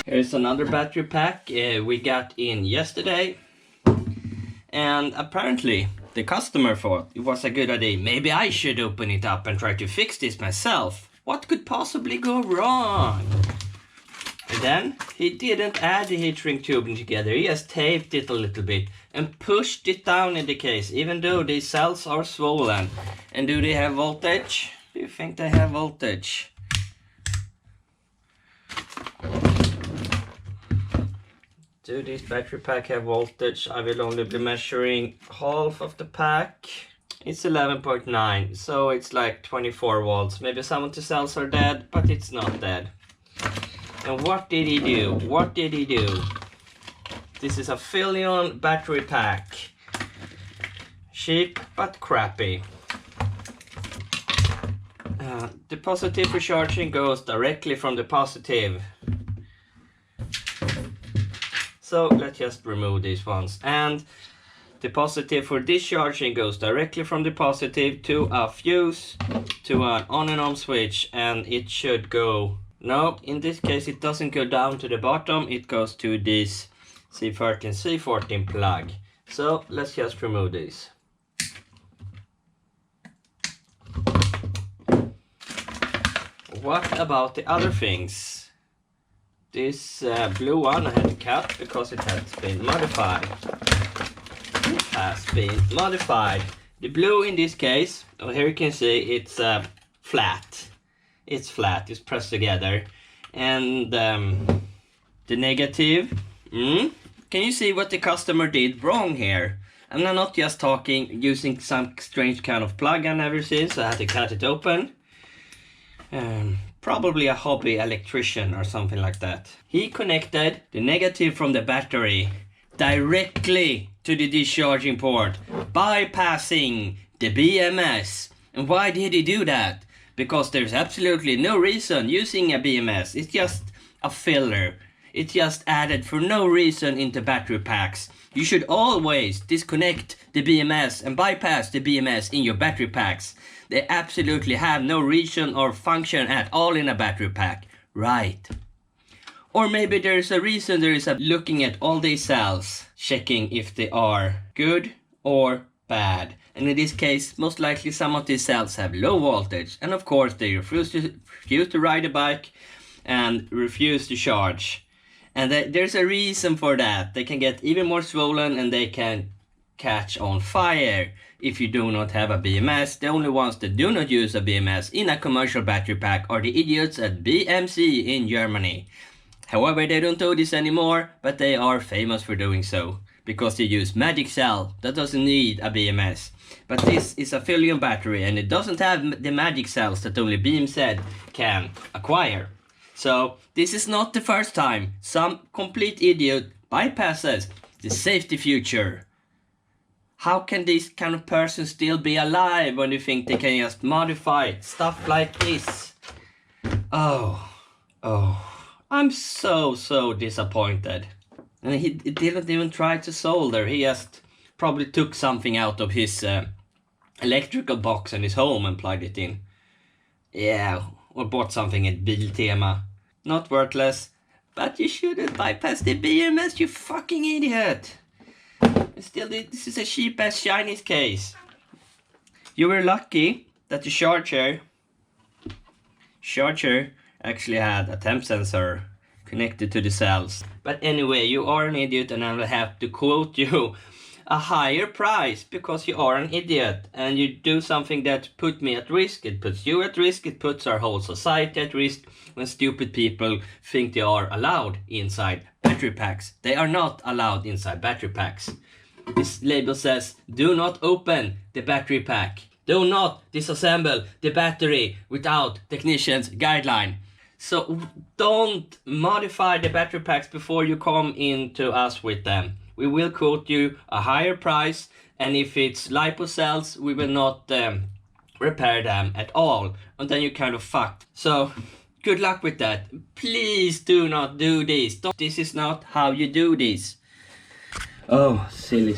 Here's another battery pack we got in yesterday. And apparently the customer thought it was a good idea. Maybe I should open it up and try to fix this myself. What could possibly go wrong? And then he didn't add the heat shrink tubing together. He just taped it a little bit and pushed it down in the case, even though these cells are swollen. And do they have voltage? Do you think they have voltage? Do this battery pack have voltage? I will only be measuring half of the pack. It's 11.9, so it's like 24 volts. Maybe some of the cells are dead, but it's not dead. And what did he do? What did he do? This is a Philion battery pack. Cheap but crappy. The positive for charging goes directly from the positive. So let's just remove these ones. And the positive for discharging goes directly from the positive to a fuse, to an on and off switch, and it should go. No, in this case it doesn't go down to the bottom, it goes to this C13, C14 plug. So let's just remove this. What about the other things? This blue one I had to cut because it has been modified. It has been modified. The blue in this case, here you can see it's flat. It's flat, it's pressed together. And the negative, can you see what the customer did wrong here? And I'm not just talking using some strange kind of plug I never seen, so I had to cut it open. Probably a hobby electrician or something like that. He connected the negative from the battery directly to the discharging port, bypassing the BMS. And why did he do that? Because there's absolutely no reason using a BMS. It's just a filler. It's just added for no reason into battery packs. You should always disconnect the BMS and bypass the BMS in your battery packs. They absolutely have no reason or function at all in a battery pack. Right. Or maybe there's a reason there is a looking at all these cells, checking if they are good or bad. And in this case, most likely some of these cells have low voltage. And of course they refuse to ride a bike and refuse to charge. And there's a reason for that. They can get even more swollen and they can catch on fire if you do not have a BMS. The only ones that do not use a BMS in a commercial battery pack are the idiots at BMC in Germany. However, they don't do this anymore, but they are famous for doing so, because they use Magic Cell that doesn't need a BMS. But this is a Philion battery and it doesn't have the magic cells that only BMZ can acquire. So this is not the first time some complete idiot bypasses the safety feature. How can this kind of person still be alive when you think they can just modify stuff like this? Oh, I'm so disappointed. And he didn't even try to solder. He just probably took something out of his electrical box in his home and plugged it in. Yeah, or bought something at Biltema. Not worthless, but you shouldn't bypass the BMS, you fucking idiot. Still, this is a cheap ass Chinese case. You were lucky that the charger actually had a temp sensor connected to the cells. But anyway, you are an idiot and I will have to quote you a higher price because you are an idiot and you do something that put me at risk. It puts you at risk, it puts our whole society at risk when stupid people think they are allowed inside battery packs. They are not allowed inside battery packs. This label says, do not open the battery pack. Do not disassemble the battery without technician's guideline. So don't modify the battery packs before you come into us with them. We will quote you a higher price, and if it's LiPo cells, we will not repair them at all. And then you're kind of fucked. So good luck with that. Please do not do this. This is not how you do this. Oh, silly.